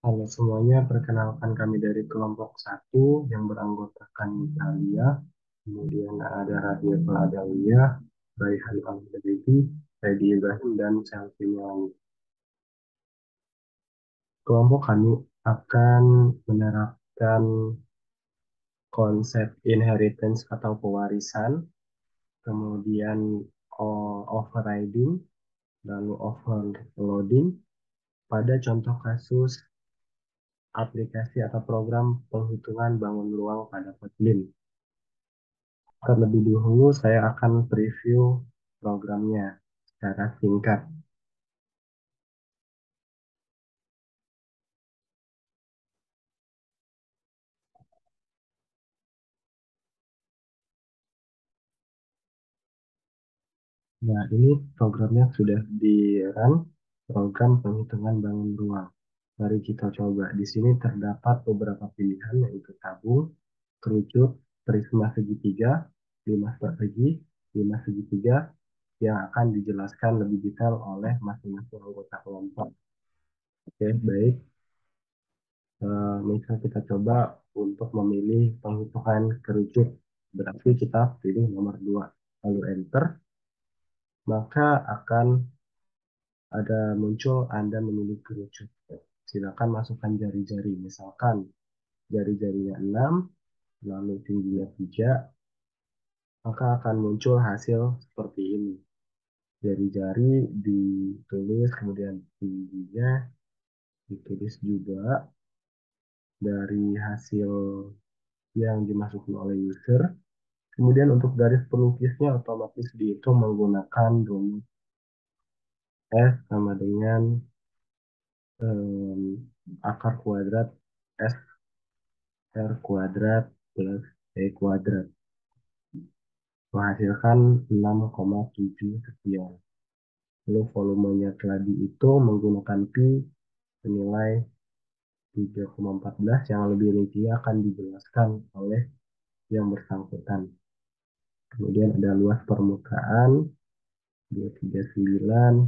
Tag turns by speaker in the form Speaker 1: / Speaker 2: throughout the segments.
Speaker 1: Halo semuanya, perkenalkan kami dari kelompok satu yang beranggotakan Italia, kemudian ada Radia Adawiyah, Raihan Al-Baditi, Fedi Ibrahim, dan Selvi Melangi. Kelompok kami akan menerapkan konsep inheritance atau pewarisan, kemudian overriding, lalu overloading pada contoh kasus aplikasi atau program penghitungan bangun ruang pada Kotlin. Terlebih dahulu saya akan preview programnya secara singkat. Nah, ini programnya sudah di-run, program penghitungan bangun ruang. Mari kita coba. Di sini terdapat beberapa pilihan, yaitu tabung, kerucut, prisma segitiga, lima strategi, lima segitiga, yang akan dijelaskan lebih detail oleh masing-masing anggota kelompok. Oke, baik. Misal kita coba untuk memilih penghitungan kerucut. Berarti kita pilih nomor 2. Lalu enter, maka akan ada muncul Anda memilih kerucut. Silakan masukkan jari-jari. Misalkan jari-jarinya 6, lalu tingginya 3, maka akan muncul hasil seperti ini. Jari-jari ditulis, kemudian tingginya ditulis juga dari hasil yang dimasukkan oleh user. Kemudian untuk garis pelukisnya otomatis dihitung menggunakan rumus S sama dengan em, akar kuadrat S R kuadrat plus E kuadrat. Menghasilkan 6,7 sekian. Lalu volumenya telah dihitung menggunakan Pi senilai 3,14, yang lebih rinci akan dijelaskan oleh yang bersangkutan. Kemudian ada luas permukaan 239,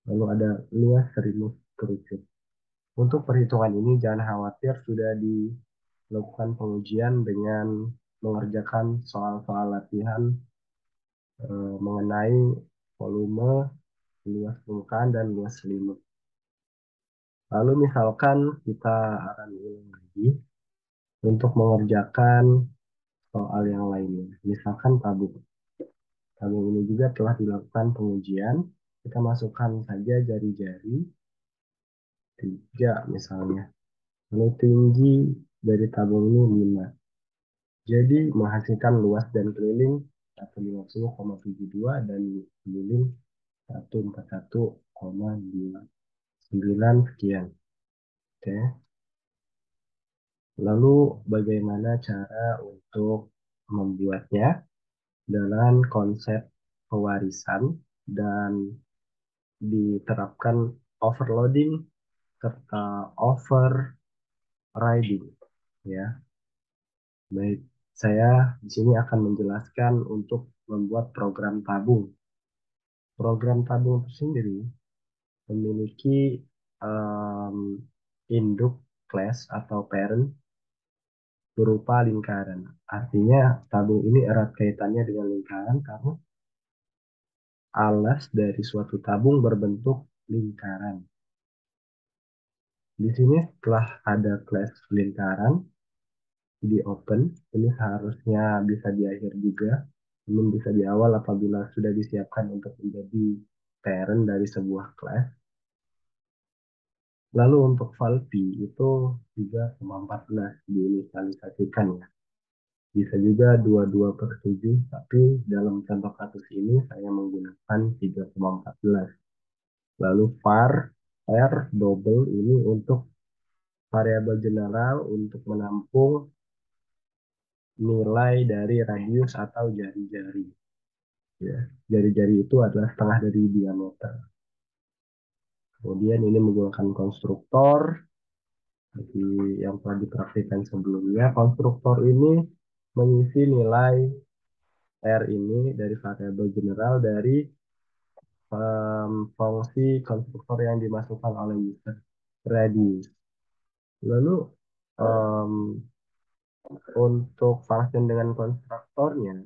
Speaker 1: lalu ada luas serimus kerucut. Untuk perhitungan ini jangan khawatir, sudah dilakukan pengujian dengan mengerjakan soal-soal latihan mengenai volume, luas permukaan, dan luas selimut. Lalu misalkan kita akan ulang lagi untuk mengerjakan soal yang lainnya. Misalkan tabung. Tabung ini juga telah dilakukan pengujian. Kita masukkan saja jari-jari 3 misalnya. Lalu tinggi dari tabung ini 5. Jadi menghasilkan luas dan keliling 150,72 dan keliling 141,29 sekian. Oke. Lalu bagaimana cara untuk membuatnya dalam konsep pewarisan dan diterapkan overloading serta overriding, ya. Baik, saya di sini akan menjelaskan untuk membuat program tabung. Program tabung itu sendiri memiliki em, induk class atau parent berupa lingkaran. Artinya tabung ini erat kaitannya dengan lingkaran karena alas dari suatu tabung berbentuk lingkaran. Di sini setelah ada class lingkaran di open, ini harusnya bisa di akhir juga, namun bisa di awal apabila sudah disiapkan untuk menjadi parent dari sebuah class. Lalu untuk valve itu 3,14 diinisialisasikan, ya. Bisa juga 22 per 7, tapi dalam contoh kasus ini saya menggunakan 3,14. Lalu var R double ini untuk variabel general untuk menampung nilai dari radius atau jari-jari. Ya, jari-jari itu adalah setengah dari diameter. Kemudian ini menggunakan konstruktor seperti yang telah dipraktikkan sebelumnya. Konstruktor ini mengisi nilai R ini dari variabel general dari fungsi konstruktor yang dimasukkan oleh user, radius. Lalu em, untuk function dengan konstruktornya,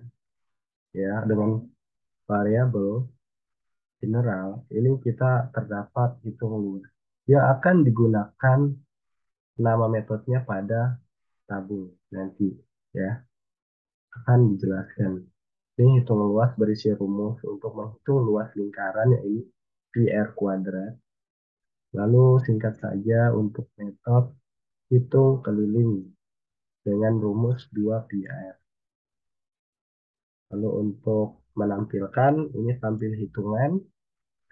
Speaker 1: ya dengan variabel general, ini kita terdapat hitung luas. Yang akan digunakan nama metodenya pada tabung nanti, ya akan dijelaskan. Ini hitung luas berisi rumus untuk menghitung luas lingkaran, yaitu pi r kuadrat. Lalu singkat saja untuk metode hitung keliling dengan rumus 2pi r. Lalu untuk menampilkan, ini tampil hitungan.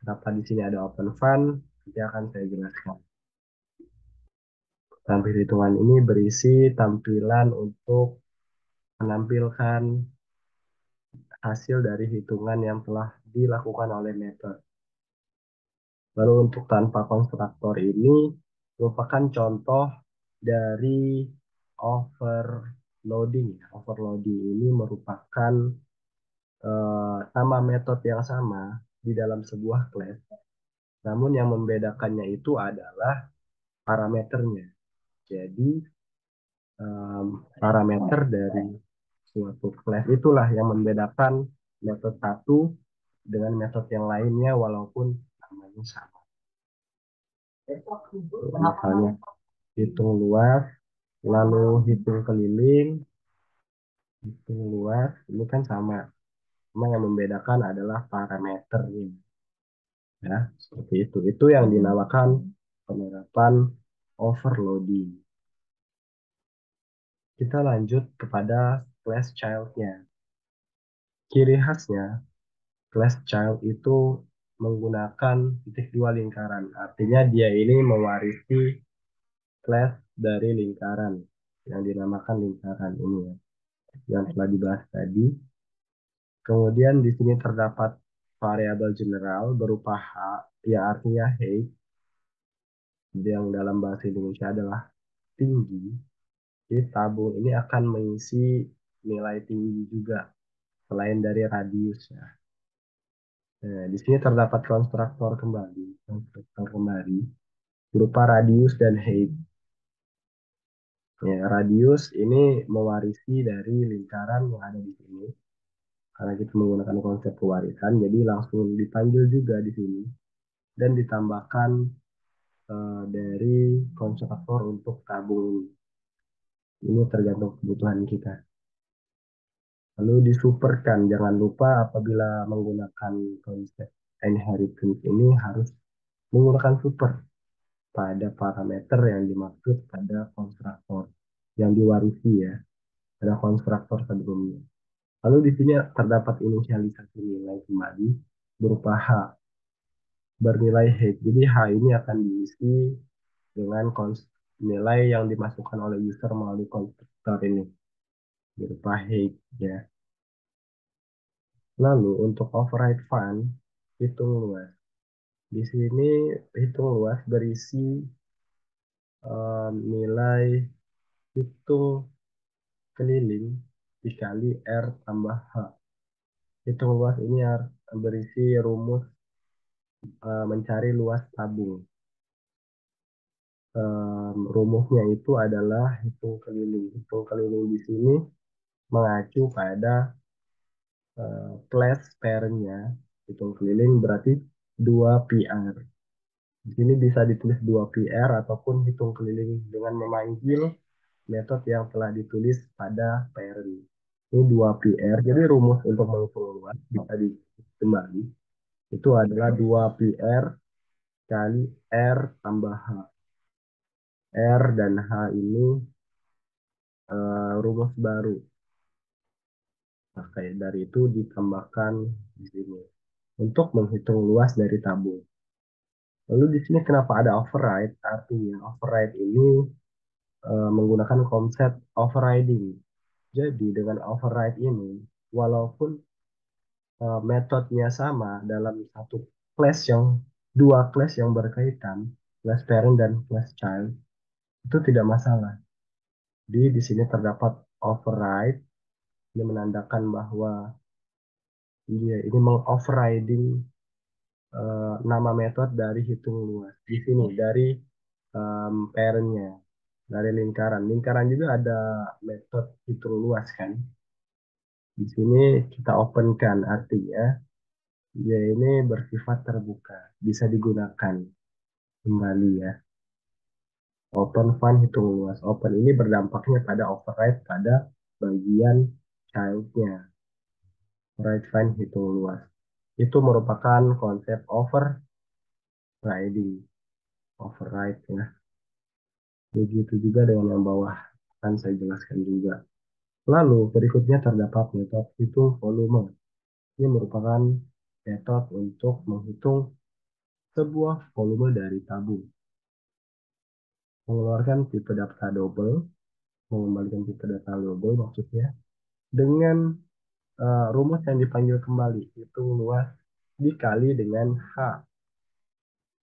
Speaker 1: Kenapa di sini ada open fund? Nanti akan saya jelaskan. Tampil hitungan ini berisi tampilan untuk menampilkan hasil dari hitungan yang telah dilakukan oleh metode. Lalu untuk tanpa konstruktor ini merupakan contoh dari overloading. Overloading ini merupakan sama metode yang sama di dalam sebuah class. Namun yang membedakannya itu adalah parameternya. Jadi parameter dari suatu class itulah yang membedakan metode satu dengan metode yang lainnya walaupun namanya sama. Misalnya hitung luas, lalu hitung keliling, hitung luas, ini kan sama. Cuma yang membedakan adalah parameternya. Ya, seperti itu. Itu yang dinamakan penerapan overloading. Kita lanjut kepada class child-nya. Ciri khasnya, class child itu menggunakan titik dua lingkaran. Artinya dia ini mewarisi class dari lingkaran yang dinamakan lingkaran ini ya, yang telah dibahas tadi. Kemudian di sini terdapat variabel general berupa H, yang artinya height, yang dalam bahasa Indonesia adalah tinggi. Jadi tabung ini akan mengisi nilai tinggi juga selain dari radius ya. Nah, di sini terdapat konstruktor kembali berupa radius dan height. Ya, radius ini mewarisi dari lingkaran yang ada di sini. Karena kita menggunakan konsep pewarisan, jadi langsung dipanggil juga di sini dan ditambahkan dari konstruktor untuk tabung ini. Ini tergantung kebutuhan kita. Lalu disuperkan, jangan lupa apabila menggunakan konsep inheritance ini harus menggunakan super pada parameter yang dimaksud pada konstruktor yang diwarisi ya, pada konstruktor sebelumnya. Lalu di sini terdapat inisialisasi nilai kembali berupa H bernilai H. Jadi H ini akan diisi dengan nilai yang dimasukkan oleh user melalui konstruktor ini berupa H ya. Lalu untuk override fun hitung luas. Di sini hitung luas berisi nilai hitung keliling dikali R tambah H. Hitung luas ini berisi rumus mencari luas tabung. Rumusnya itu adalah hitung keliling. Hitung keliling di sini mengacu pada class parent-nya. Hitung keliling berarti 2PR. Di sini bisa ditulis 2PR ataupun hitung keliling dengan memanggil metode yang telah ditulis pada parent. Ini 2PR. Jadi rumus untuk menghitung luas bisa kembali. Itu adalah 2PR kali R tambah H. R dan H ini rumus baru. Nah, kayak dari itu ditambahkan di sini untuk menghitung luas dari tabung. Lalu di sini kenapa ada override? Artinya override ini menggunakan konsep overriding. Jadi dengan override ini, walaupun metodenya sama dalam satu class yang dua class yang berkaitan, class parent dan class child, itu tidak masalah. Jadi di sini terdapat override, ini menandakan bahwa dia ini mengoverriding nama metode dari hitung luas. Di sini dari parentnya. dari lingkaran. Lingkaran juga ada metode hitung luas kan. Di sini kita openkan, artinya dia ini bersifat terbuka, bisa digunakan kembali ya. Open fun hitung luas. Open ini berdampaknya pada override pada bagian childnya. Override fun hitung luas. Itu merupakan konsep overriding. Override ya. Begitu juga dengan yang bawah. Akan saya jelaskan juga. Lalu berikutnya terdapat metode hitung volume. Ini merupakan metode untuk menghitung sebuah volume dari tabung. Mengeluarkan tipe data double, mengembalikan tipe data double maksudnya, dengan rumus yang dipanggil kembali, hitung luas dikali dengan H.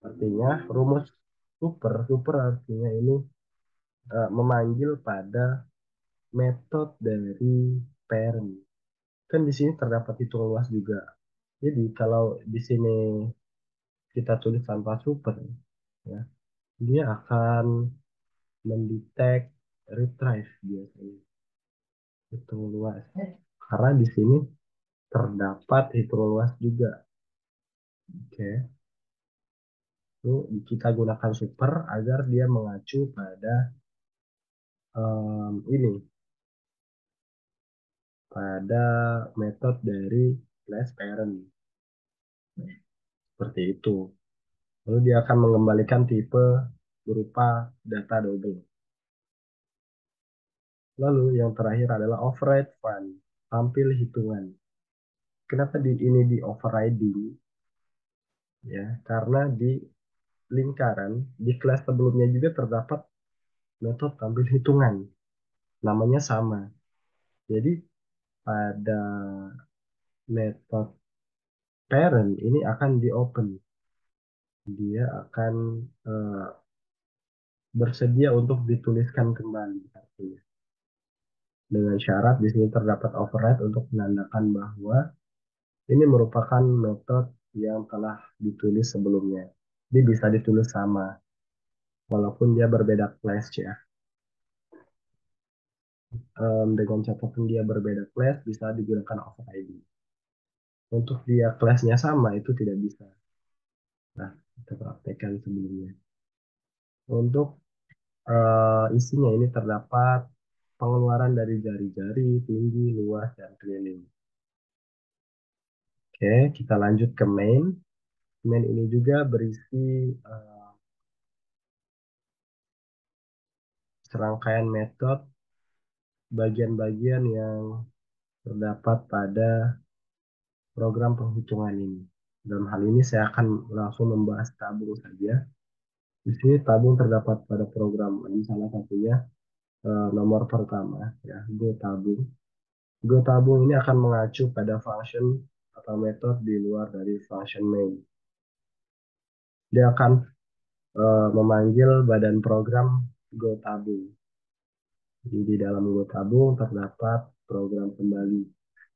Speaker 1: Artinya rumus super, super artinya ini memanggil pada metode dari parent. Kan di sini terdapat hitung luas juga. Jadi kalau di sini kita tulis tanpa super, ya, dia akan mendetek retrieve biasanya hitung luas. Karena di sini terdapat hitung luas juga. Oke, itu kita gunakan super agar dia mengacu pada ini, pada metode dari class parent. Seperti itu. Lalu dia akan mengembalikan tipe berupa data double. Lalu yang terakhir adalah override fun, tampil hitungan. Kenapa ini di overriding? Ya, karena di lingkaran di kelas sebelumnya juga terdapat metode tampil hitungan. Namanya sama. Jadi pada metode parent ini akan di open. Dia akan eh, bersedia untuk dituliskan kembali artinya. Dengan syarat di sini terdapat override untuk menandakan bahwa ini merupakan metode yang telah ditulis sebelumnya. Dia bisa ditulis sama, walaupun dia berbeda class ya. Dengan catatan dia berbeda class, bisa digunakan overriding. Untuk dia kelasnya sama, itu tidak bisa. Nah, kita praktekkan sebelumnya. Untuk isinya ini terdapat pengeluaran dari jari-jari, tinggi, luas, dan keliling. Oke, kita lanjut ke main. Main ini juga berisi serangkaian metode, bagian-bagian yang terdapat pada program penghitungan ini. Dalam hal ini saya akan langsung membahas tabung saja. Di sini tabung terdapat pada program ini salah satunya nomor pertama ya, Go tabung. Go tabung ini akan mengacu pada function atau metode di luar dari function main. Dia akan memanggil badan program Go tabung. Jadi di dalam Go tabung terdapat program kembali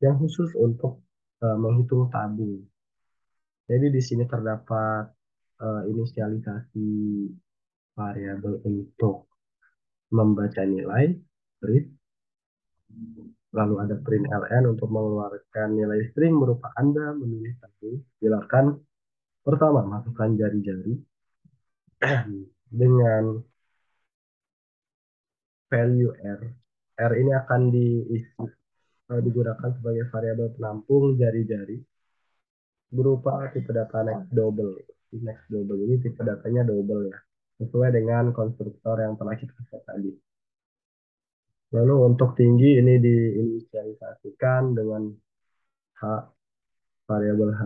Speaker 1: yang khusus untuk menghitung tabung. Jadi di sini terdapat inisialisasi variabel untuk membaca nilai, read, lalu ada print ln untuk mengeluarkan nilai string berupa Anda memilih tabung. Silakan pertama masukkan jari-jari dengan value R. R ini akan diisi, digunakan sebagai variabel penampung jari-jari berupa tipe data next double. Next double ini tipe datanya double ya, sesuai dengan konstruktor yang telah kita set tadi. Lalu untuk tinggi ini diinisialisasikan dengan H, variabel H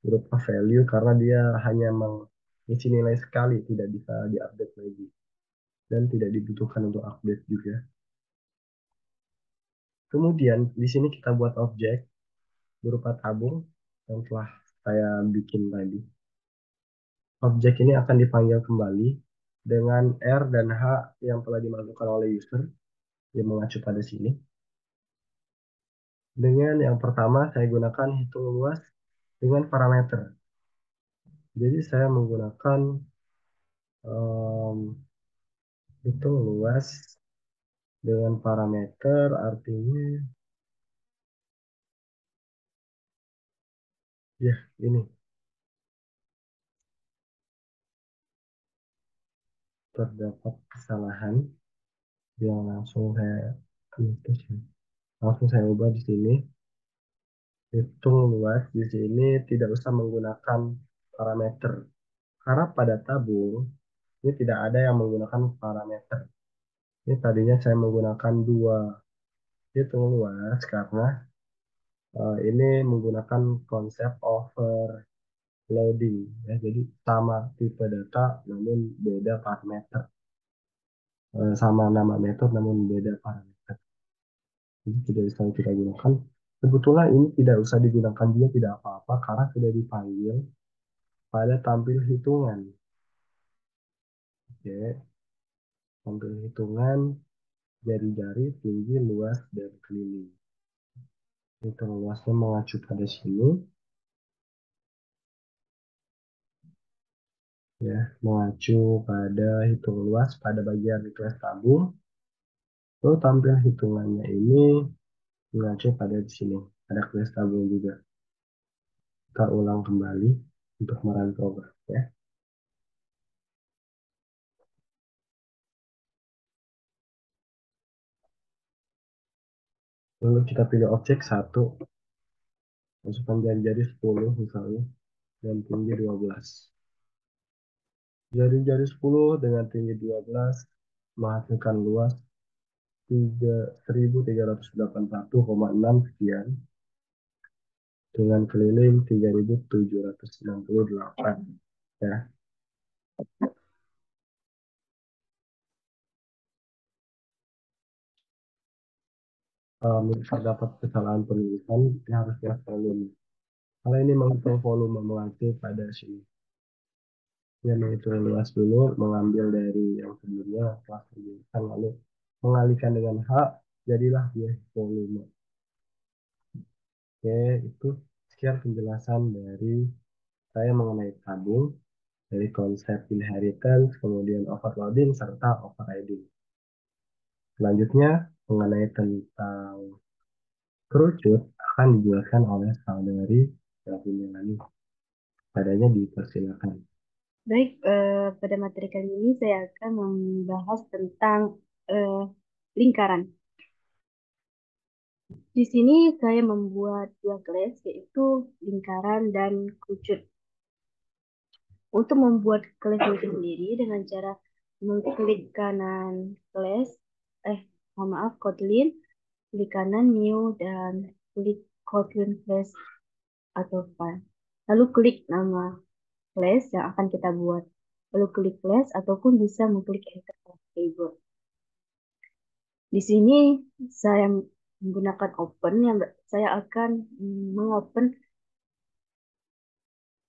Speaker 1: berupa value karena dia hanya mengisi nilai sekali, tidak bisa diupdate lagi dan tidak dibutuhkan untuk update juga. Kemudian di sini kita buat objek berupa tabung yang telah saya bikin tadi. Objek ini akan dipanggil kembali dengan R dan H yang telah dimasukkan oleh user yang mengacu pada sini. Dengan yang pertama saya gunakan hitung luas dengan parameter. Jadi saya menggunakan um, hitung luas dengan parameter artinya ya ini terdapat kesalahan yang langsung saya tulis ya. Langsung saya ubah di sini. Hitung luas di sini tidak usah menggunakan parameter. Karena pada tabung ini tidak ada yang menggunakan parameter. Ini tadinya saya menggunakan dua hitung luas karena ini menggunakan konsep overloading ya. Jadi sama tipe data namun beda parameter. Sama nama metode namun beda parameter. Jadi tidak bisa kita gunakan. Sebetulnya ini tidak usah digunakan juga tidak apa-apa karena sudah dipanggil pada tampil hitungan. Oke, tampil hitungan jari-jari, tinggi, luas, dan keliling. Hitung luasnya mengacu pada sini, ya, mengacu pada hitung luas pada bagian kelas tabung. Lalu tampil hitungannya ini mengacu pada di sini, ada kelas tabung juga. Kita ulang kembali untuk merun program, ya. Lalu kita pilih objek satu, masukkan jari-jari 10 misalnya, dan tinggi 12. Jari-jari 10 dengan tinggi 12 menghasilkan luas 1381,6 sekian dengan keliling 3768 ya. Terdapat kesalahan penulisan yang harus lihat volume. Kalau ini menghitung volume mengacu pada sini. Dia menghitung luas dulu, mengambil dari yang sebelumnya kelas penjelasan lalu mengalihkan dengan H, jadilah dia volume. Oke, itu sekian penjelasan dari saya mengenai tabung, dari konsep inheritance, kemudian overloading, serta overriding. Selanjutnya, mengenai tentang kerucut akan dijelaskan oleh saudari Davi Melani. Padanya dipersilakan.
Speaker 2: Baik, pada materi kali ini saya akan membahas tentang eh, lingkaran. Di sini saya membuat dua kelas, yaitu lingkaran dan kerucut. Untuk membuat kelas itu sendiri dengan cara mengklik kanan kelas, mohon maaf, Kotlin, klik kanan new, dan klik Kotlin class atau file. Lalu klik nama class yang akan kita buat. Lalu klik class ataupun bisa mengklik enter keyboard. Di sini saya menggunakan open yang saya akan mengopen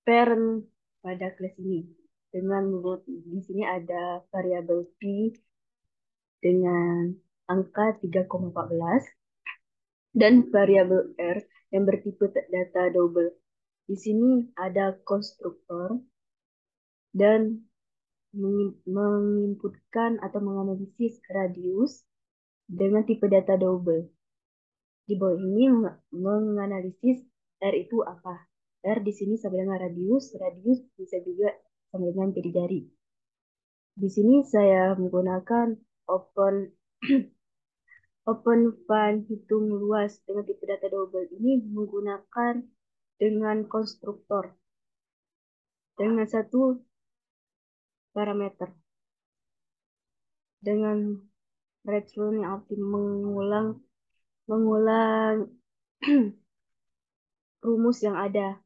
Speaker 2: parent pada kelas ini dengan di sini ada variabel p dengan angka 3,14 dan variabel r yang bertipe data double. Di sini ada konstruktor dan menginputkan atau menganalisis radius dengan tipe data double. Di bawah ini menganalisis R itu apa. R di sini sama dengan radius, radius bisa juga sama dengan jari-jari. Di sini saya menggunakan open open fun hitung luas dengan tipe data double ini menggunakan dengan konstruktor dengan satu parameter dengan run yang arti mengulang mengulang rumus yang ada.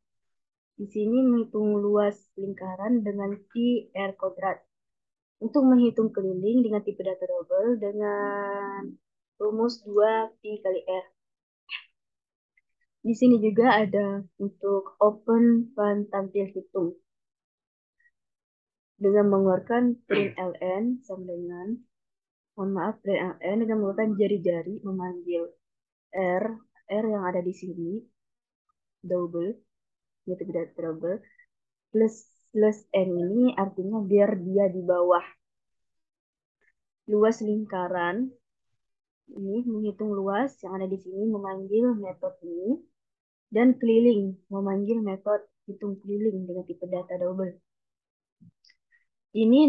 Speaker 2: Di sini menghitung luas lingkaran dengan pi r kuadrat. Untuk menghitung keliling dengan tipe data double dengan rumus 2 pi kali r. Di sini juga ada untuk open fun tampil hitung. Dengan mengeluarkan println sama dengan, mohon maaf, println dengan menggunakan jari-jari memanggil r, r yang ada di sini, double, yaitu tidak double, plus plus n ini artinya biar dia di bawah. luas lingkaran. Ini menghitung luas yang ada di sini memanggil metode ini. Dan keliling memanggil metode hitung keliling dengan tipe data double. Ini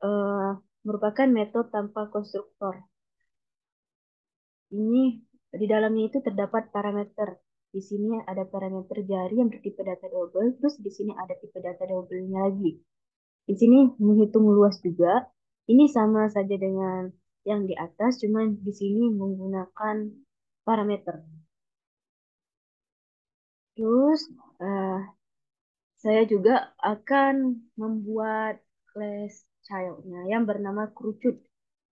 Speaker 2: eh, merupakan metode tanpa konstruktor. Ini di dalamnya itu terdapat parameter. Di sini ada parameter jari yang bertipe data double, terus di sini ada tipe data double-nya lagi. Di sini menghitung luas juga. Ini sama saja dengan yang di atas, cuman di sini menggunakan parameter. Terus eh, saya juga akan membuat class child-nya yang bernama kerucut.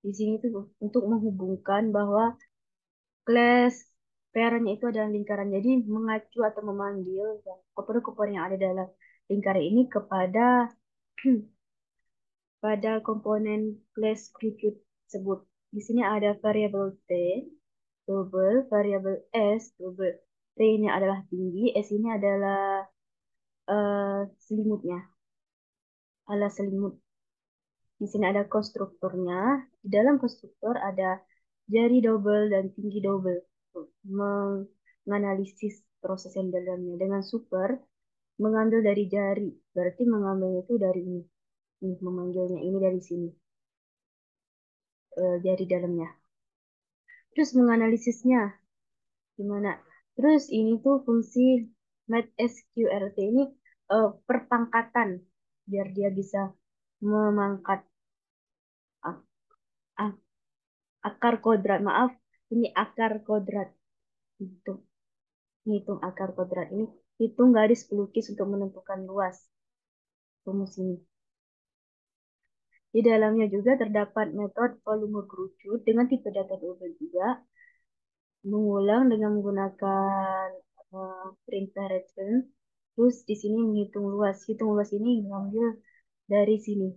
Speaker 2: Di sini tuh untuk menghubungkan bahwa kelas parent itu adalah lingkaran. Jadi mengacu atau memanggil koper-koper yang ada dalam lingkaran ini kepada pada komponen kelas kerucut tersebut. Di sini ada variabel T, double, variabel S, double. T ini adalah tinggi, S ini adalah selimutnya, alas selimut. Di sini ada konstruktornya. Di dalam konstruktor ada jari double dan tinggi double. Menganalisis proses yang dalamnya dengan super mengambil dari jari. Berarti mengambilnya itu dari ini. Ini memanggilnya ini dari sini. Jari dalamnya. Terus menganalisisnya gimana? Terus ini tuh fungsi mathsqrt ini perpangkatan biar dia bisa memangkat ak- ak- akar kodrat. Maaf, ini akar kodrat. Hitung, hitung akar kodrat ini. Hitung garis pelukis untuk menentukan luas rumus ini. Di dalamnya juga terdapat metode volume kerucut dengan tipe data double juga. Mengulang dengan menggunakan perintah return. Terus di sini menghitung luas. Hitung luas ini mengambil dari sini.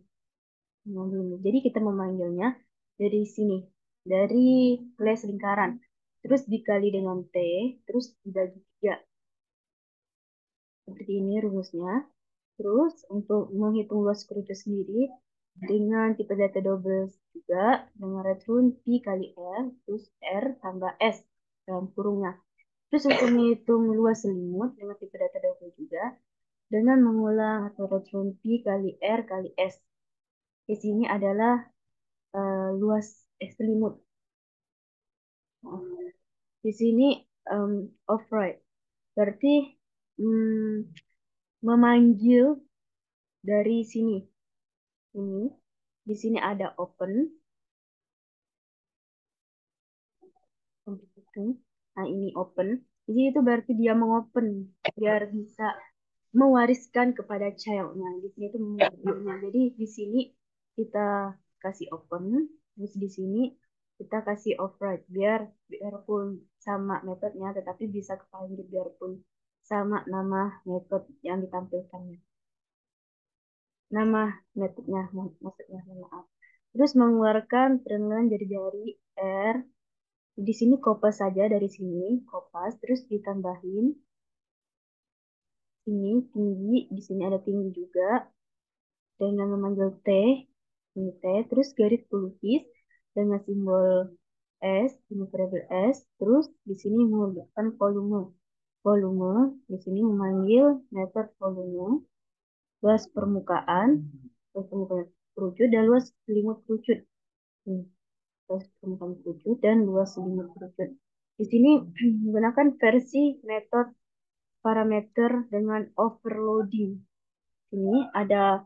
Speaker 2: Mengambil ini. Jadi kita memanggilnya dari sini. Dari kelas lingkaran. Terus dikali dengan T. Terus dibagi 3. Seperti ini rumusnya. Terus untuk menghitung luas kerucut sendiri dengan tipe data double juga dengan return P kali R terus R tambah S dalam kurungnya. Terus untuk menghitung luas selimut dengan tipe data double juga dengan mengulang atau return P kali R kali S. Di sini adalah luas selimut. Di sini override. Berarti mm, memanggil dari sini. Ini di sini ada open. Nah, ini open. Jadi itu berarti dia mengopen biar bisa mewariskan kepada childnya. Di sini itu mengambilnya. Jadi di sini kita kasih open, terus di sini kita kasih override biarpun sama metodenya, tetapi bisa kepanggil biarpun sama nama metode yang ditampilkannya. Nama metodenya, maksudnya, maaf. Terus mengeluarkan perenggan jari-jari R. Di sini kopas saja dari sini, kopas, terus ditambahin ini tinggi, di sini ada tinggi juga dengan memanggil T, ini T, terus garis pelukis dengan simbol S, ini variabel S, terus di sini menggunakan volume. Volume, di sini memanggil metode volume, luas permukaan, luas permukaan kerucut, dan luas selimut kerucut. Ini, luas permukaan kerucut dan luas selimut kerucut. Di sini menggunakan versi metode parameter dengan overloading. Ini ada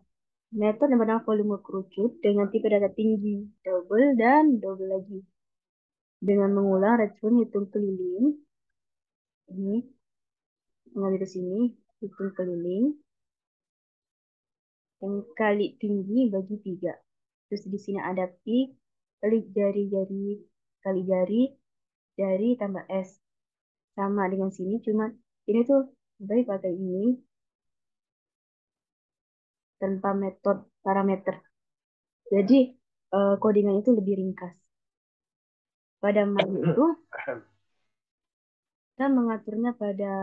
Speaker 2: metode yang bernama volume kerucut dengan tipe data tinggi, double, dan double lagi. Dengan mengulang return hitung keliling, ini mengalir ke sini, hitung keliling, yang kali tinggi bagi 3. Terus di sini ada peak, kali jari-jari, kali jari, jari tambah S. Sama dengan sini, cuma ini tuh baik pakai ini tanpa metode parameter. Jadi codingan itu lebih ringkas. Pada mana itu kita mengaturnya pada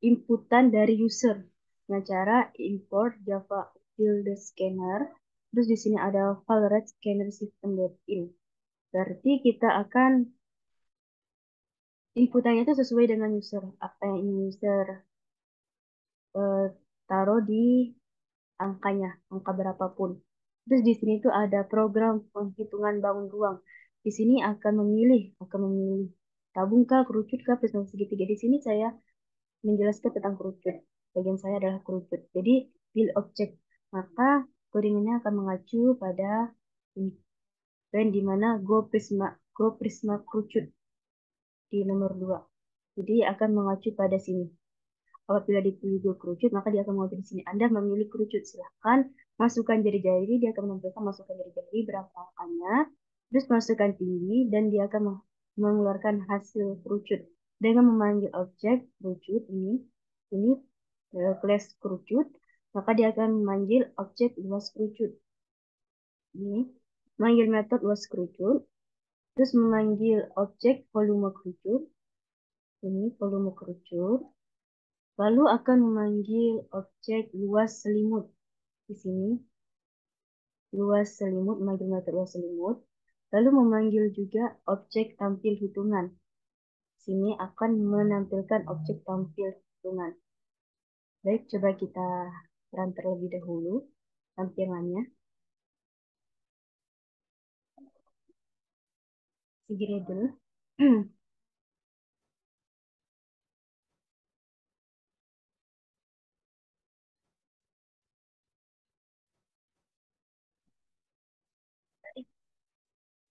Speaker 2: inputan dari user dengan cara import Java Build Scanner Terus di sini ada file red scanner system.in. Berarti kita akan inputannya itu sesuai dengan user. Apa yang ingin user eh, taruh di angkanya, angka berapapun. Terus di sini tuh ada program penghitungan bangun ruang. Di sini akan memilih tabung kah, kerucut kah, prisma segitiga. Di sini saya menjelaskan tentang kerucut. Bagian saya adalah kerucut. Jadi pilih objek, maka codingannya akan mengacu pada ini. Dan di mana go prisma kerucut di nomor 2. Jadi akan mengacu pada sini. Apabila dipilih dua kerucut, maka dia akan mengacu di sini. Anda memilih kerucut, silahkan masukkan jari-jari, dia akan menampilkan masukkan jari-jari berapa angkanya, terus masukkan tinggi, dan dia akan mengeluarkan hasil kerucut. Dengan memanggil objek kerucut ini kelas kerucut, maka dia akan memanggil objek luas kerucut. Ini, memanggil metode luas kerucut, terus memanggil objek volume kerucut, ini volume kerucut, lalu akan memanggil objek luas selimut. Di sini, luas selimut, memanggil metode luas selimut. Lalu memanggil juga objek tampil hitungan. Sini akan menampilkan objek tampil hitungan. Baik, coba kita run terlebih dahulu tampilannya. Segini dulu.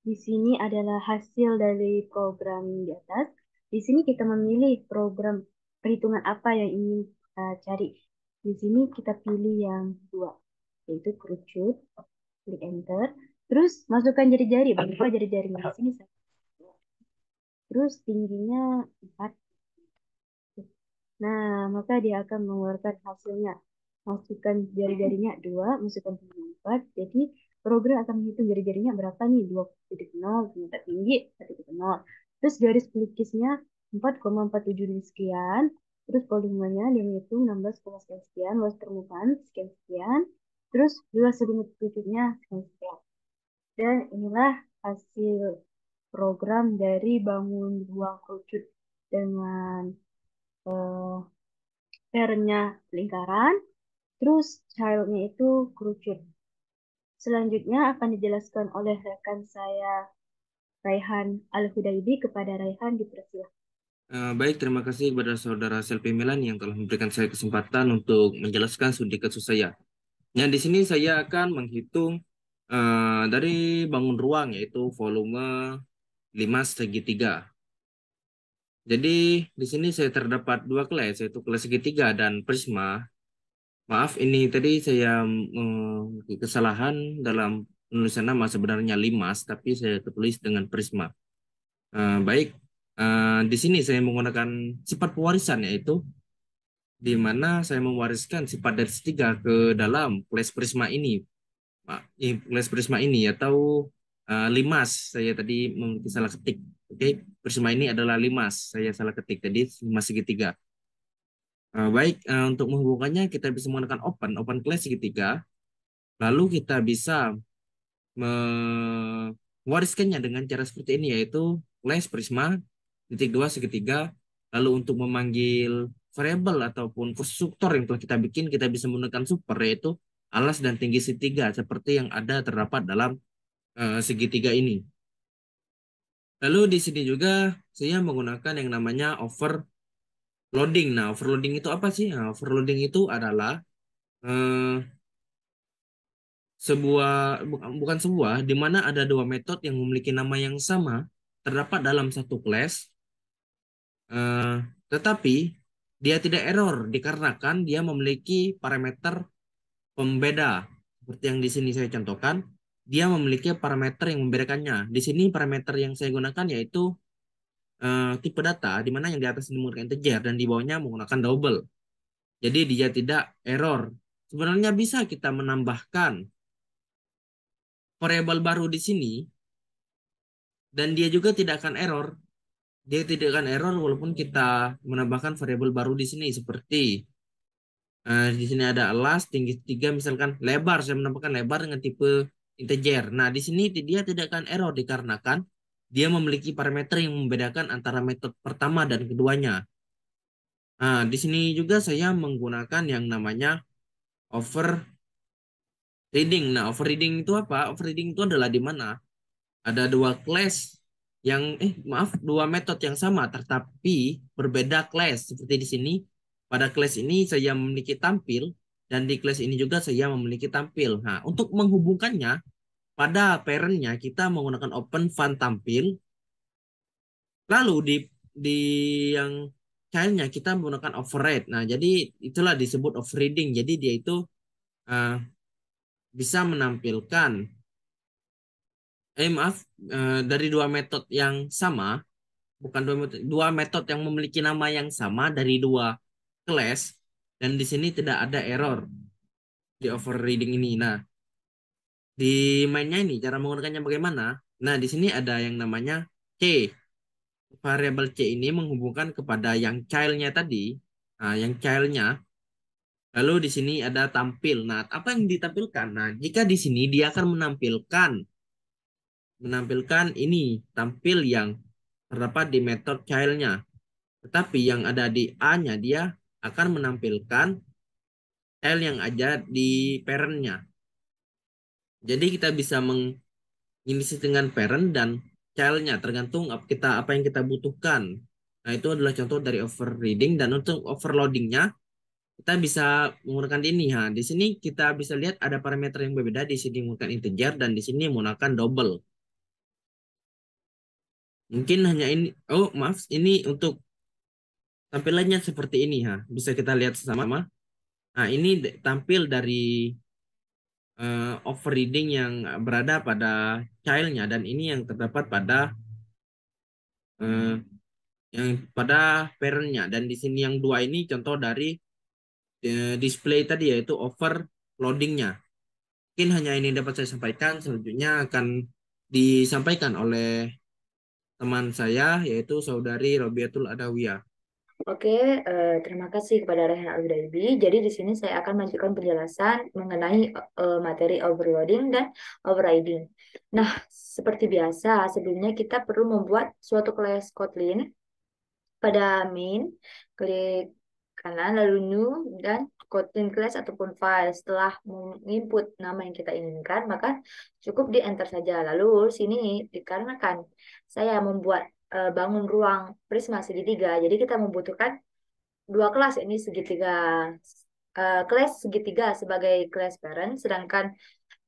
Speaker 2: Di sini adalah hasil dari program di atas. Di sini kita memilih program perhitungan apa yang ingin kita cari. Di sini kita pilih yang dua, yaitu kerucut. Klik enter. Terus masukkan jari-jari. Berapa jari-jarinya di sini? Terus tingginya 4. Nah, maka dia akan mengeluarkan hasilnya. Masukkan jari-jarinya 2, masukkan tinggi 4. Jadi program akan menghitung jari-jarinya berapa nih? 2,0, ternyata tinggi 1,0. Terus garis pelukisnya 4,47 sekian. Terus volumenya dia menghitung 16, sekian sekian. Luas permukaan sekian sekian. Terus luas selimut kerucutnya sekian sekian. Dan inilah hasil program dari bangun ruang kerucut dengan eh, parent-nya lingkaran, terus child-nya itu kerucut. Selanjutnya akan dijelaskan oleh rekan saya Raihan Al-Hudaibi. Kepada Raihan dipersilakan.
Speaker 3: Baik, terima kasih kepada saudara Selvi Milan yang telah memberikan saya kesempatan untuk menjelaskan studi kasus saya. Nah, di sini saya akan menghitung dari bangun ruang, yaitu volume 5 segitiga. Jadi, di sini saya terdapat dua kelas, yaitu kelas segitiga dan prisma. Maaf, ini tadi saya kesalahan dalam penulisan nama, sebenarnya limas, tapi saya tulis dengan prisma. Baik, di sini saya menggunakan sifat pewarisan, yaitu di mana saya mewariskan sifat dari tiga ke dalam kelas prisma ini. Kelas prisma ini atau limas, saya tadi salah ketik. Oke, prisma ini adalah limas, saya salah ketik tadi, limas segitiga. Baik, untuk menghubungkannya kita bisa menggunakan open class segitiga, lalu kita bisa mewariskannya dengan cara seperti ini, yaitu class prisma titik dua segitiga. Lalu untuk memanggil variabel ataupun konstruktor yang telah kita bikin, kita bisa menggunakan super, yaitu alas dan tinggi segitiga seperti yang ada terdapat dalam segitiga ini. Lalu di sini juga saya menggunakan yang namanya overloading. Nah, overloading itu apa sih? Nah, overloading itu adalah eh, bukan sebuah, di mana ada dua metode yang memiliki nama yang sama terdapat dalam satu kelas, eh, tetapi dia tidak error dikarenakan dia memiliki parameter pembeda. Seperti yang di sini saya contohkan, dia memiliki parameter yang membedakannya. Di sini parameter yang saya gunakan yaitu tipe data, di mana yang di atas ini menggunakan integer dan di bawahnya menggunakan double. Jadi dia tidak error. Sebenarnya bisa kita menambahkan variabel baru di sini dan dia juga tidak akan error. Dia tidak akan error walaupun kita menambahkan variabel baru di sini seperti Di sini ada alas tinggi 3 misalkan lebar, saya menambahkan lebar dengan tipe integer. Nah, di sini dia tidak akan error dikarenakan dia memiliki parameter yang membedakan antara metode pertama dan keduanya. Nah, di sini juga saya menggunakan yang namanya overriding. Nah, overriding itu apa? Overriding itu adalah di mana ada dua class dua metode yang sama tetapi berbeda class. Seperti di sini, pada class ini saya memiliki tampil dan di class ini juga saya memiliki tampil. Nah, untuk menghubungkannya pada parentnya kita menggunakan open fun tampil. Lalu di yang childnya kita menggunakan override. Nah, jadi itulah disebut overriding. Jadi dia itu eh, bisa menampilkan maaf, dari dua metode yang sama, bukan dua metode yang memiliki nama yang sama dari dua kelas, dan di sini tidak ada error di overriding ini. Nah, di mainnya ini cara menggunakannya bagaimana? Nah, di sini ada yang namanya C. Variabel C ini menghubungkan kepada yang childnya tadi. Nah, yang childnya. Lalu di sini ada tampil. Nah, apa yang ditampilkan? Nah, jika di sini dia akan menampilkan ini tampil yang terdapat di metode childnya. Tetapi yang ada di A-nya dia akan menampilkan L yang ada di parent-nya. Jadi kita bisa mengisi dengan parent dan child-nya tergantung apa yang kita butuhkan. Nah, itu adalah contoh dari overriding dan untuk overloading-nya kita bisa menggunakan ini. Ha. Di sini kita bisa lihat ada parameter yang berbeda. Di sini menggunakan integer dan di sini menggunakan double. Mungkin hanya ini. Oh, maaf, ini untuk tampilannya seperti ini. Ha. Bisa kita lihat sama-sama. Nah, ini tampil dari overreading yang berada pada childnya dan ini yang terdapat pada eh, parentnya dan di sini yang dua ini contoh dari display tadi yaitu overloadingnya. Mungkin hanya ini dapat saya sampaikan. Selanjutnya akan disampaikan oleh teman saya yaitu saudari Robiatul Adawiyah.
Speaker 4: Oke, terima kasih kepada Rehan Al-Hudaybi. Jadi di sini saya akan melanjutkan penjelasan mengenai materi overloading dan overriding. Nah, seperti biasa, sebelumnya kita perlu membuat suatu kelas Kotlin. Pada main, klik kanan, lalu new, dan Kotlin class ataupun file. Setelah menginput nama yang kita inginkan, maka cukup di enter saja. Lalu sini dikarenakan saya membuat bangun ruang prisma segitiga, jadi kita membutuhkan dua kelas, ini segitiga, kelas segitiga sebagai kelas parent, sedangkan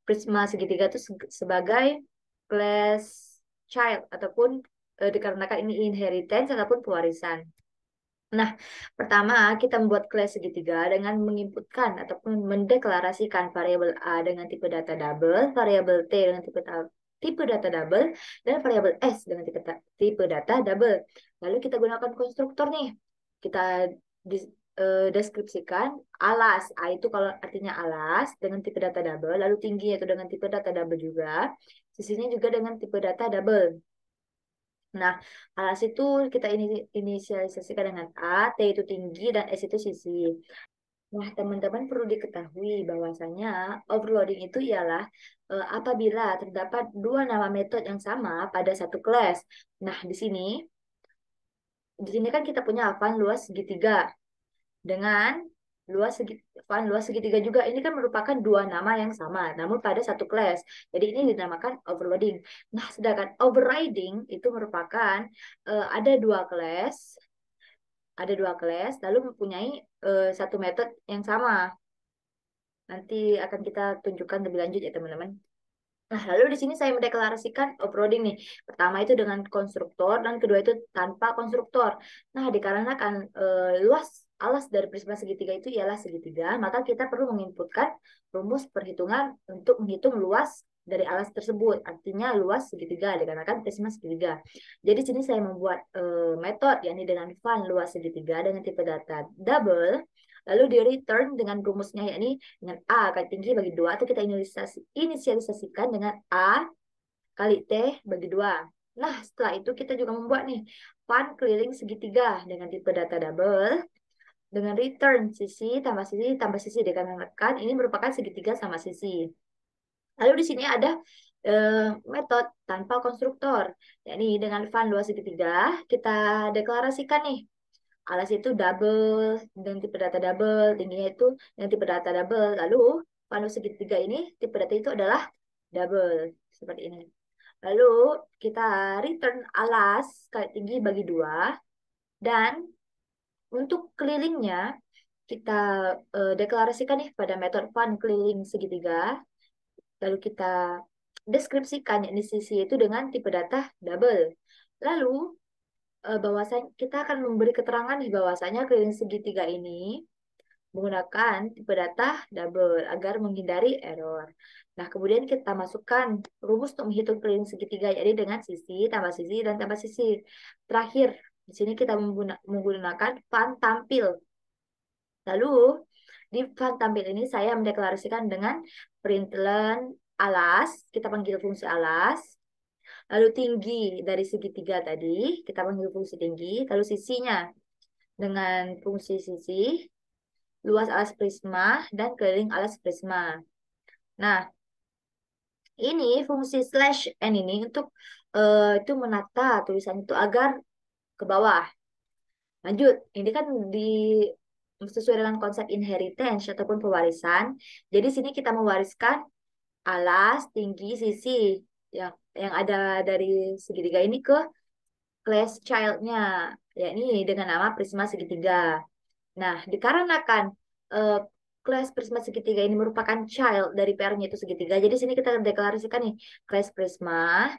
Speaker 4: prisma segitiga itu sebagai kelas child ataupun dikarenakan ini inheritance ataupun pewarisan. Nah, pertama kita membuat kelas segitiga dengan menginputkan ataupun mendeklarasikan variabel A dengan tipe data double, variabel T dengan tipe data double, dan variabel S dengan tipe data double. Lalu kita gunakan konstruktor nih. Kita deskripsikan alas. A itu kalau artinya alas dengan tipe data double, lalu tingginya itu dengan tipe data double juga, sisinya juga dengan tipe data double. Nah, alas itu kita inisialisasikan dengan A, T itu tinggi, dan S itu sisi. Nah, teman-teman perlu diketahui bahwasanya overloading itu ialah apabila terdapat dua nama metode yang sama pada satu kelas. Nah, di sini kan kita punya van luas segitiga dengan van luas segitiga juga. Ini kan merupakan dua nama yang sama, namun pada satu kelas. Jadi ini dinamakan overloading. Nah, sedangkan overriding itu merupakan ada dua kelas, lalu mempunyai satu metode yang sama. Nanti akan kita tunjukkan lebih lanjut ya teman-teman. Nah, lalu di sini saya mendeklarasikan overloading nih. Pertama itu dengan konstruktor dan kedua itu tanpa konstruktor. Nah, dikarenakan luas alas dari prisma segitiga itu ialah segitiga, maka kita perlu menginputkan rumus perhitungan untuk menghitung luas dari alas tersebut. Artinya luas segitiga dikarenakan prisma segitiga. Jadi di sini saya membuat metode yakni dengan van luas segitiga dengan tipe data double. Lalu di return dengan rumusnya yakni dengan A kali tinggi bagi 2 atau kita inisialisasikan dengan A kali T bagi 2. Nah, setelah itu kita juga membuat nih van keliling segitiga dengan tipe data double. dengan return sisi tambah sisi dikarenakan ini merupakan segitiga sama sisi. Lalu di sini ada metode tanpa konstruktor. Yakni dengan fun luas segitiga kita deklarasikan nih. Alas itu double dengan tipe data double, tingginya itu dengan tipe data double. Lalu fun luas segitiga ini tipe data itu adalah double seperti ini. Lalu kita return alas kali tinggi bagi 2 dan untuk kelilingnya kita deklarasikan nih pada metode fun keliling segitiga. Lalu kita deskripsikan yakni sisi itu dengan tipe data double. Lalu bahwasanya kita akan memberi keterangan nih bahwasanya keliling segitiga ini menggunakan tipe data double agar menghindari error. Nah, kemudian kita masukkan rumus untuk menghitung keliling segitiga yaitu dengan sisi tambah sisi dan tambah sisi. Terakhir, di sini kita menggunakan fun tampil. Lalu di fun tampil ini saya mendeklarasikan dengan println alas, kita panggil fungsi alas. Lalu tinggi dari segitiga tadi, kita panggil fungsi tinggi. Lalu sisinya dengan fungsi sisi, luas alas prisma, dan keliling alas prisma. Nah, ini fungsi slash n ini untuk itu menata tulisan itu agar ke bawah. Lanjut, ini kan sesuai dengan konsep inheritance ataupun pewarisan. Jadi sini kita mewariskan alas, tinggi, sisi yang ada dari segitiga ini ke class child-nya, yakni dengan nama prisma segitiga. Nah, dikarenakan eh, class prisma segitiga ini merupakan child dari pairnya itu segitiga, jadi sini kita deklarasikan nih class prisma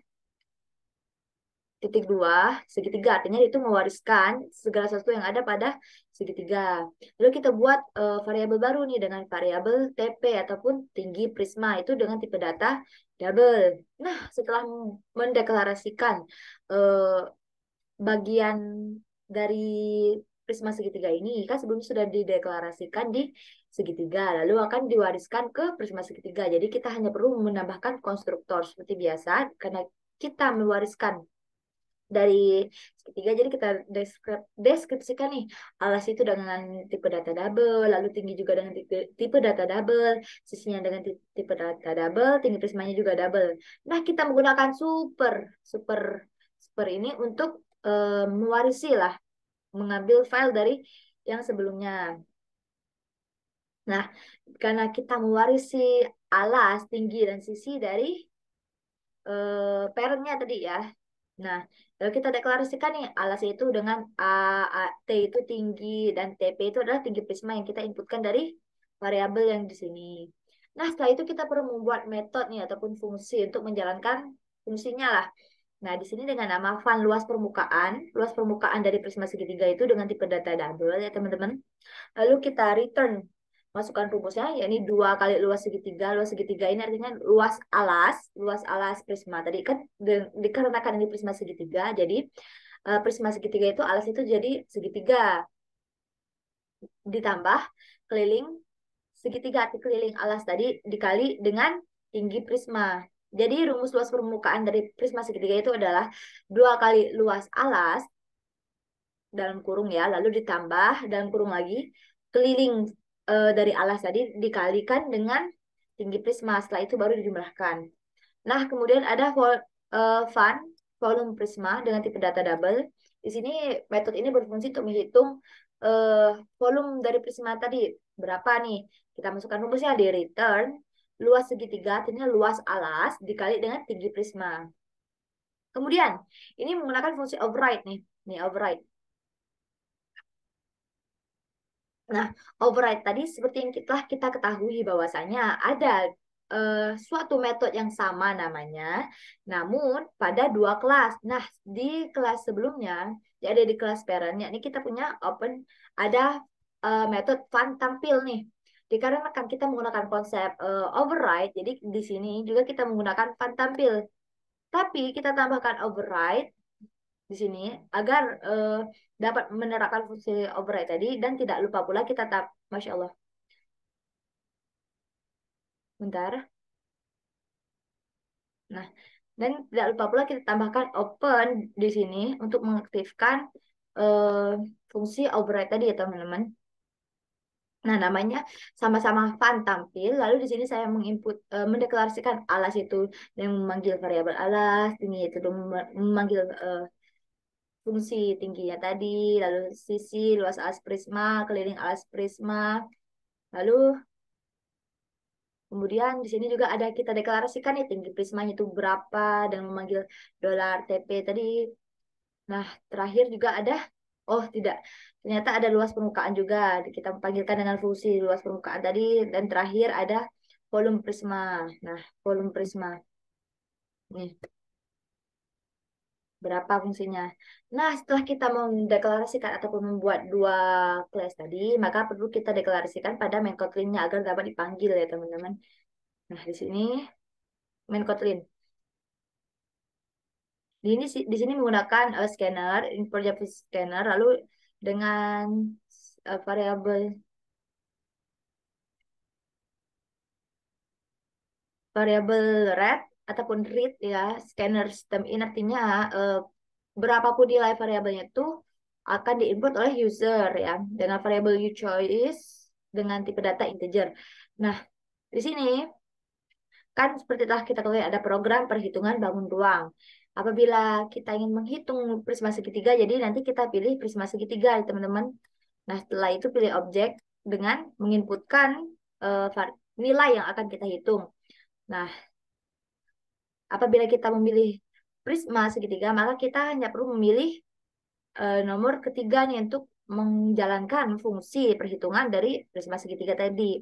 Speaker 4: titik 2 segitiga, artinya itu mewariskan segala sesuatu yang ada pada segitiga. Lalu kita buat variabel baru nih dengan variabel TP ataupun tinggi prisma itu dengan tipe data double. Nah, setelah mendeklarasikan eh, bagian dari prisma segitiga ini kan sebelumnya sudah dideklarasikan di segitiga, lalu akan diwariskan ke prisma segitiga. Jadi kita hanya perlu menambahkan konstruktor seperti biasa karena kita mewariskan dari segitiga, jadi kita deskripsikan nih alas itu dengan tipe data double, lalu tinggi juga dengan tipe data double, sisinya dengan tipe data double, tinggi prismanya juga double. Nah, kita menggunakan super super super ini untuk mewarisi lah, mengambil file dari yang sebelumnya. Nah, karena kita mewarisi alas, tinggi, dan sisi dari parentnya tadi ya. Nah, lalu kita deklarasikan nih alas itu dengan T itu tinggi dan TP itu adalah tinggi prisma yang kita inputkan dari variabel yang di sini. Nah, setelah itu kita perlu membuat metode nih ataupun fungsi untuk menjalankan fungsinya lah. Nah, di sini dengan nama fun luas permukaan dari prisma segitiga itu dengan tipe data double ya teman-teman. Lalu kita return masukkan rumusnya, yakni 2 kali luas segitiga. Luas segitiga ini artinya luas alas prisma. Tadi kan dikarenakan ini prisma segitiga, jadi prisma segitiga itu alas itu jadi segitiga ditambah keliling segitiga, arti keliling alas tadi dikali dengan tinggi prisma. Jadi rumus luas permukaan dari prisma segitiga itu adalah 2 kali luas alas dalam kurung ya, lalu ditambah dalam kurung lagi keliling dari alas tadi dikalikan dengan tinggi prisma. Setelah itu baru dijumlahkan. Nah, kemudian ada fun volume prisma dengan tipe data double. Di sini metode ini berfungsi untuk menghitung uh, volume dari prisma tadi berapa nih. Kita masukkan rumusnya di return luas segitiga, artinya luas alas dikali dengan tinggi prisma. Kemudian ini menggunakan fungsi override nih. Nih override. Nah, override tadi seperti yang kita ketahui bahwasanya ada suatu metode yang sama namanya, namun pada 2 kelas. Nah, di kelas sebelumnya, ya ada di kelas parent, ini kita punya ada metode fun tampil nih. Dikarenakan kita menggunakan konsep override, jadi di sini juga kita menggunakan fun tampil. Tapi kita tambahkan override di sini agar dapat menerapkan fungsi override tadi dan tidak lupa pula kita Masya Allah. Bentar. Nah, dan tidak lupa pula kita tambahkan open di sini untuk mengaktifkan fungsi override tadi ya teman-teman. Nah, namanya sama-sama fun tampil. Lalu di sini saya mendeklarasikan alas itu yang memanggil variabel alas, tinggi itu memanggil fungsi tingginya tadi, lalu sisi luas alas prisma, keliling alas prisma, lalu kemudian di sini juga ada kita deklarasikan nih tinggi prismanya itu berapa dan memanggil dolar TP tadi. Nah, terakhir juga ada, oh tidak, ternyata ada luas permukaan juga. Kita panggilkan dengan fungsi luas permukaan tadi. Dan terakhir ada volume prisma. Nah, volume prisma. Nih, berapa fungsinya. Nah, setelah kita mendeklarasikan ataupun membuat dua kelas tadi, maka perlu kita deklarasikan pada main kotlin-nya agar dapat dipanggil ya teman-teman. Nah, di sini main kotlin. Di sini menggunakan scanner, import Java scanner, lalu dengan variabel variabel read ataupun read ya, scanner system in artinya berapapun nilai variabelnya itu akan diinput oleh user ya dengan variabel uChoice dengan tipe data integer. Nah, di sini kan seperti telah kita ketahui ada program perhitungan bangun ruang. Apabila kita ingin menghitung prisma segitiga, jadi nanti kita pilih prisma segitiga ya teman-teman. Nah, setelah itu pilih objek dengan menginputkan nilai yang akan kita hitung. Nah, apabila kita memilih prisma segitiga, maka kita hanya perlu memilih nomor ketiga nih untuk menjalankan fungsi perhitungan dari prisma segitiga tadi.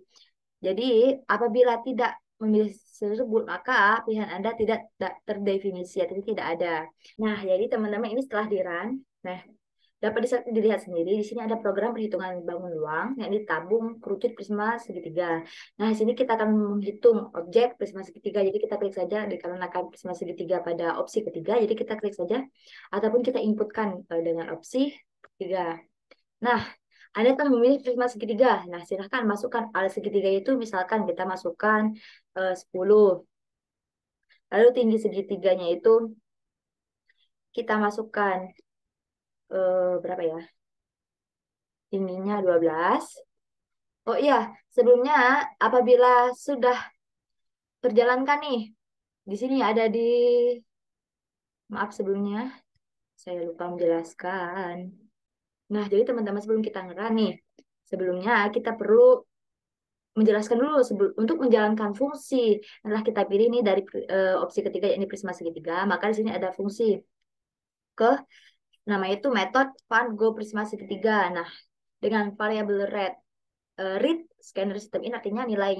Speaker 4: Jadi, apabila tidak memilih tersebut, maka pilihan Anda tidak terdefinisi atau tidak ada. Nah, jadi teman-teman ini setelah di-run. Nah, dapat dilihat sendiri, di sini ada program perhitungan bangun ruang yang ditabung kerucut prisma segitiga. Nah, di sini kita akan menghitung objek prisma segitiga. Jadi kita klik saja dikarenakan prisma segitiga pada opsi ketiga. Jadi kita klik saja ataupun kita inputkan dengan opsi ketiga. Nah, Anda telah memilih prisma segitiga. Nah, silahkan masukkan alas segitiga itu, misalkan kita masukkan 10. Lalu tinggi segitiganya itu kita masukkan berapa ya? Tingginya 12. Oh iya, sebelumnya apabila sudah terjalankan nih, di sini ada maaf sebelumnya, saya lupa menjelaskan. Nah, jadi teman-teman sebelum kita ngerun nih, sebelumnya kita perlu menjelaskan dulu untuk menjalankan fungsi. Setelah kita pilih nih dari opsi ketiga yakni prisma segitiga, maka di sini ada fungsi ke namanya itu method fun go prisma segitiga. Nah, dengan variabel read scanner system in artinya nilai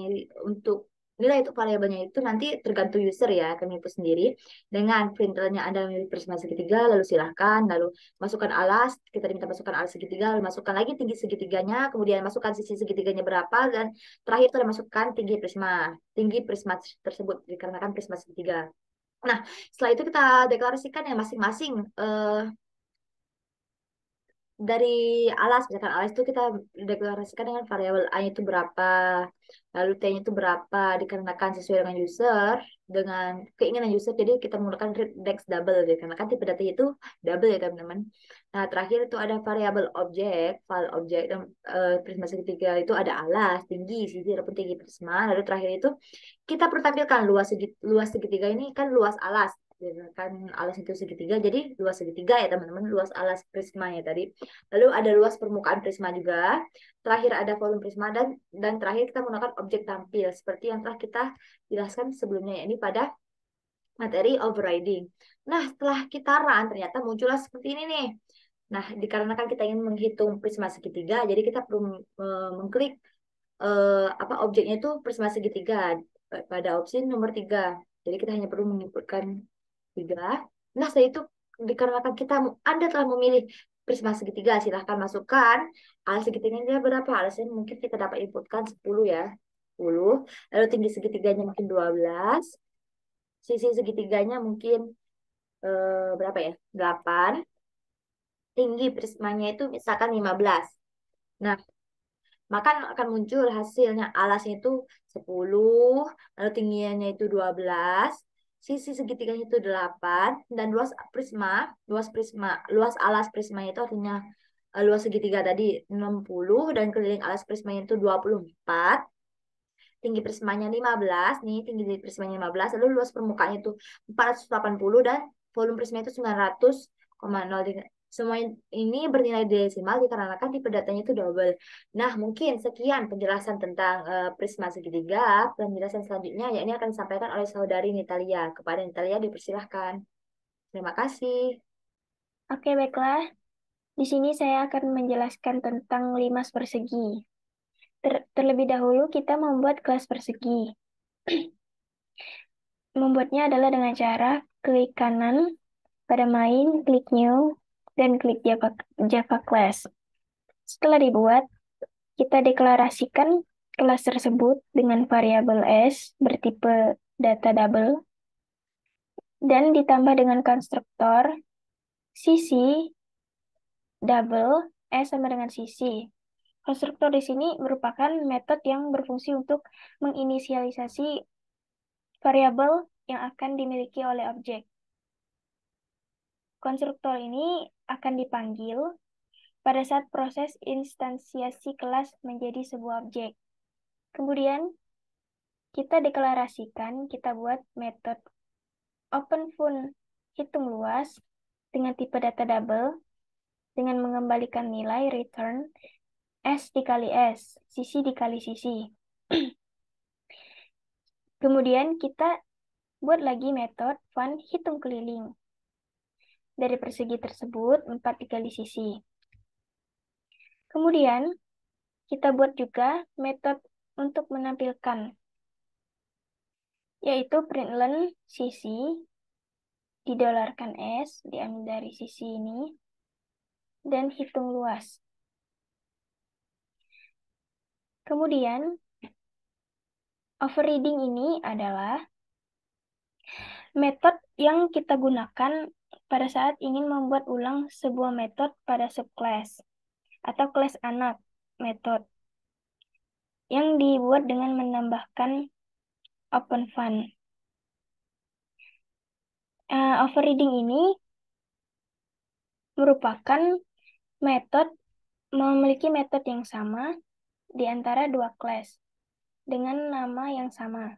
Speaker 4: itu variabelnya itu nanti tergantung user ya, kami itu sendiri. Dengan printernya Anda memilih prisma segitiga, lalu silahkan, lalu masukkan alas, kita diminta masukkan alas segitiga, lalu masukkan lagi tinggi segitiganya, kemudian masukkan sisi segitiganya berapa, dan terakhir kita masukkan tinggi prisma tersebut dikarenakan prisma segitiga. Nah, setelah itu kita deklarasikan ya masing-masing dari alas, misalkan alas itu kita deklarasikan dengan variabel A itu berapa, lalu T-nya itu berapa, dikarenakan sesuai dengan user, dengan keinginan user, jadi kita menggunakan read dex double, ya, karena kan tipe data itu double ya teman-teman. Nah, terakhir itu ada variabel objek, file objek, dan prisma segitiga itu ada alas, tinggi, sisi ataupun tinggi prisma, lalu terakhir itu kita perlu tampilkan luas segitiga ini kan luas alas, kan alas itu segitiga, jadi luas segitiga ya teman-teman, luas alas prismanya tadi. Lalu ada luas permukaan prisma juga. Terakhir ada volume prisma dan terakhir kita menggunakan objek tampil seperti yang telah kita jelaskan sebelumnya ya, ini pada materi overriding. Nah, setelah kita run ternyata muncullah seperti ini nih. Nah, dikarenakan kita ingin menghitung prisma segitiga, jadi kita perlu mengklik apa objeknya itu prisma segitiga pada opsi nomor 3. Jadi kita hanya perlu menginputkan 3. Nah, setelah itu dikarenakan Anda telah memilih prisma segitiga, silahkan masukkan alas segitiganya berapa. Alasnya mungkin kita dapat inputkan 10 ya. 10. Lalu tinggi segitiganya mungkin 12. Sisi segitiganya mungkin berapa ya? 8. Tinggi prismanya itu misalkan 15. Nah, maka akan muncul hasilnya alasnya itu 10, lalu tingginya itu 12, sisi segitiganya itu 8, dan luas alas prisma itu artinya luas segitiga tadi 60 dan keliling alas prismanya itu 24. Tinggi prismanya 15 nih, tinggi dari prismanya 15, lalu luas permukaannya itu 480 dan volume prisma itu 900,0. Semua ini bernilai desimal dikarenakan tipe datanya itu double. Nah, mungkin sekian penjelasan tentang prisma segitiga. Penjelasan selanjutnya ya ini akan disampaikan oleh saudari Natalia. Kepada Natalia dipersilahkan. Terima kasih.
Speaker 5: Oke, baiklah. Di sini saya akan menjelaskan tentang limas persegi. Terlebih dahulu kita membuat kelas persegi. Membuatnya adalah dengan cara klik kanan pada main, klik new, dan klik Java Class. Setelah dibuat, kita deklarasikan kelas tersebut dengan variabel S bertipe data double dan ditambah dengan konstruktor sisi double S sama dengan sisi. Konstruktor di sini merupakan metode yang berfungsi untuk menginisialisasi variabel yang akan dimiliki oleh objek. Konstruktor ini akan dipanggil pada saat proses instansiasi kelas menjadi sebuah objek. Kemudian, kita deklarasikan, kita buat metode openFun hitung luas dengan tipe data double dengan mengembalikan nilai return S dikali S, sisi dikali sisi. Kemudian kita buat lagi metode fun hitung keliling. Dari persegi tersebut 4 dikali sisi. Kemudian kita buat juga metode untuk menampilkan, yaitu println sisi didolarkan S, diambil dari sisi ini, dan hitung luas. Kemudian overriding ini adalah metode yang kita gunakan pada saat ingin membuat ulang sebuah metode pada subclass atau kelas anak metode yang dibuat dengan menambahkan openFun. Overriding ini merupakan memiliki metode yang sama di antara dua kelas dengan nama yang sama.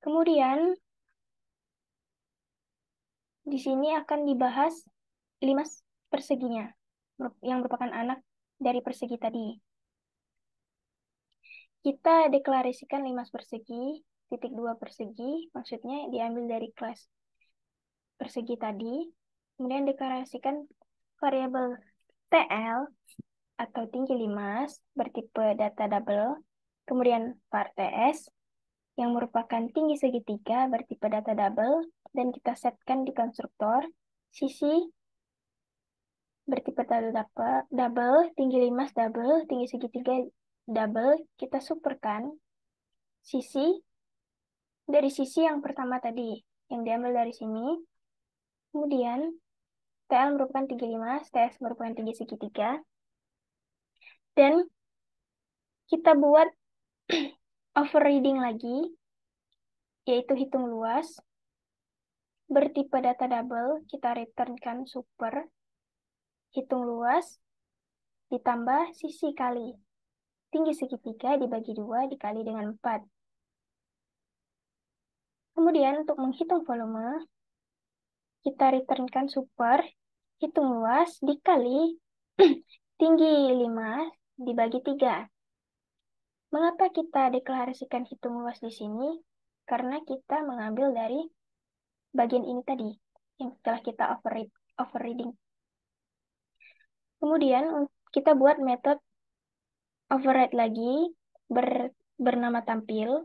Speaker 5: Kemudian di sini akan dibahas limas perseginya yang merupakan anak dari persegi tadi. Kita deklarasikan limas persegi, titik 2 persegi, maksudnya diambil dari kelas persegi tadi, kemudian deklarasikan variabel TL atau tinggi limas bertipe data double, kemudian var TS yang merupakan tinggi segitiga bertipe data double, dan kita setkan di konstruktor sisi bertipe data double, tinggi limas double, tinggi segitiga double, kita superkan sisi dari sisi yang pertama tadi, yang diambil dari sini. Kemudian TL merupakan tinggi limas, TS merupakan tinggi segitiga. Dan kita buat overriding lagi, yaitu hitung luas. Bertipe data double, kita returnkan super, hitung luas, ditambah sisi kali tinggi segitiga dibagi 2 dikali dengan 4. Kemudian untuk menghitung volume, kita returnkan super, hitung luas dikali tinggi 5 dibagi 3. Mengapa kita deklarasikan hitung luas di sini? Karena kita mengambil dari bagian ini tadi, yang setelah kita overriding. Kemudian kita buat metode override lagi bernama tampil.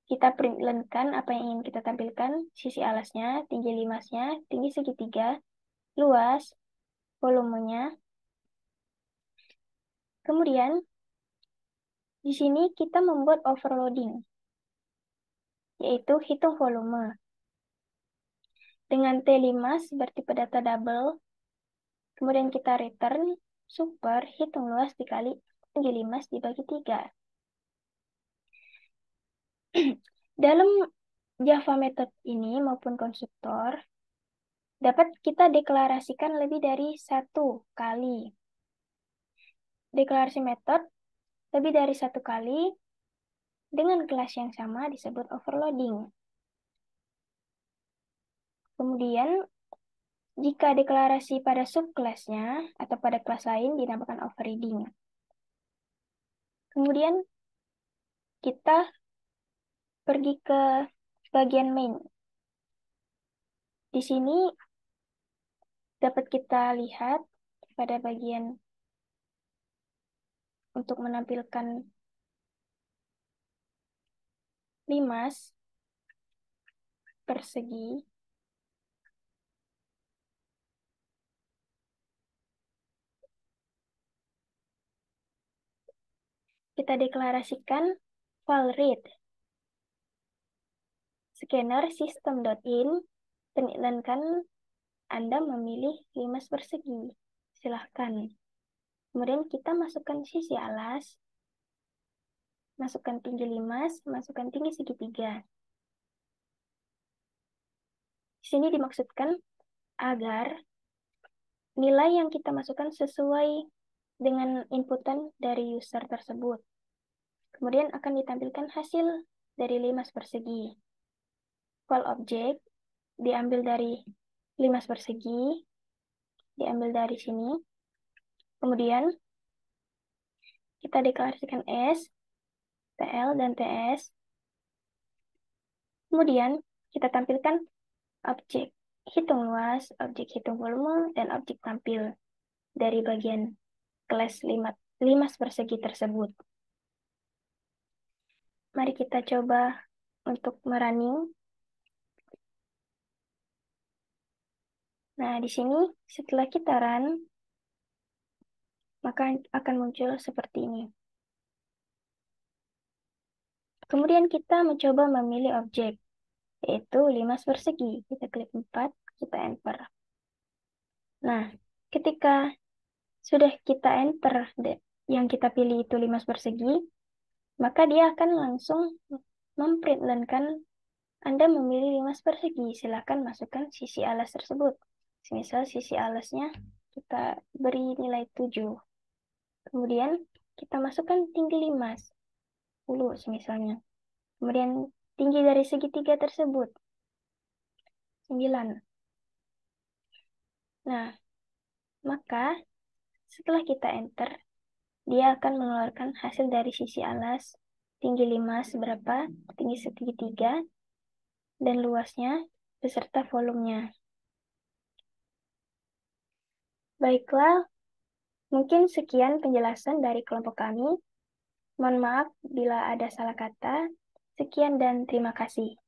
Speaker 5: Kita println-kan apa yang ingin kita tampilkan, sisi alasnya, tinggi limasnya, tinggi segitiga, luas, volumenya. Kemudian di sini kita membuat overloading, yaitu hitung volume. Dengan T5 bertipe data double, kemudian kita return super hitung luas dikali tinggi limas dibagi 3. Dalam Java method ini maupun konstruktor, dapat kita deklarasikan lebih dari satu kali. Deklarasi metode lebih dari satu kali dengan kelas yang sama disebut overloading. Kemudian, jika deklarasi pada subkelasnya atau pada kelas lain dinamakan overriding. Kemudian, kita pergi ke bagian main. Di sini dapat kita lihat pada bagian untuk menampilkan limas persegi. Kita deklarasikan file read. Scanner system.in peniklankan Anda memilih limas persegi. Silahkan. Kemudian kita masukkan sisi alas, masukkan tinggi limas, masukkan tinggi segitiga. Di sini dimaksudkan agar nilai yang kita masukkan sesuai dengan inputan dari user tersebut. Kemudian akan ditampilkan hasil dari limas persegi. File object diambil dari limas persegi, diambil dari sini. Kemudian kita deklarasikan S, TL, dan TS. Kemudian kita tampilkan objek hitung luas, objek hitung volume, dan objek tampil dari bagian kelas limas persegi tersebut. Mari kita coba untuk merunning. Nah, di sini setelah kita run, maka akan muncul seperti ini. Kemudian kita mencoba memilih objek, yaitu limas persegi. Kita klik 4, kita enter. Nah, ketika sudah kita enter yang kita pilih itu limas persegi, maka dia akan langsung memprintlankan Anda memilih limas persegi. Silakan masukkan sisi alas tersebut. Misal sisi alasnya kita beri nilai 7. Kemudian kita masukkan tinggi limas 10 misalnya. Kemudian tinggi dari segitiga tersebut 9. Nah, maka setelah kita enter, dia akan mengeluarkan hasil dari sisi alas, tinggi limas berapa, tinggi segitiga, dan luasnya beserta volumenya. Baiklah, mungkin sekian penjelasan dari kelompok kami. Mohon maaf bila ada salah kata. Sekian dan terima kasih.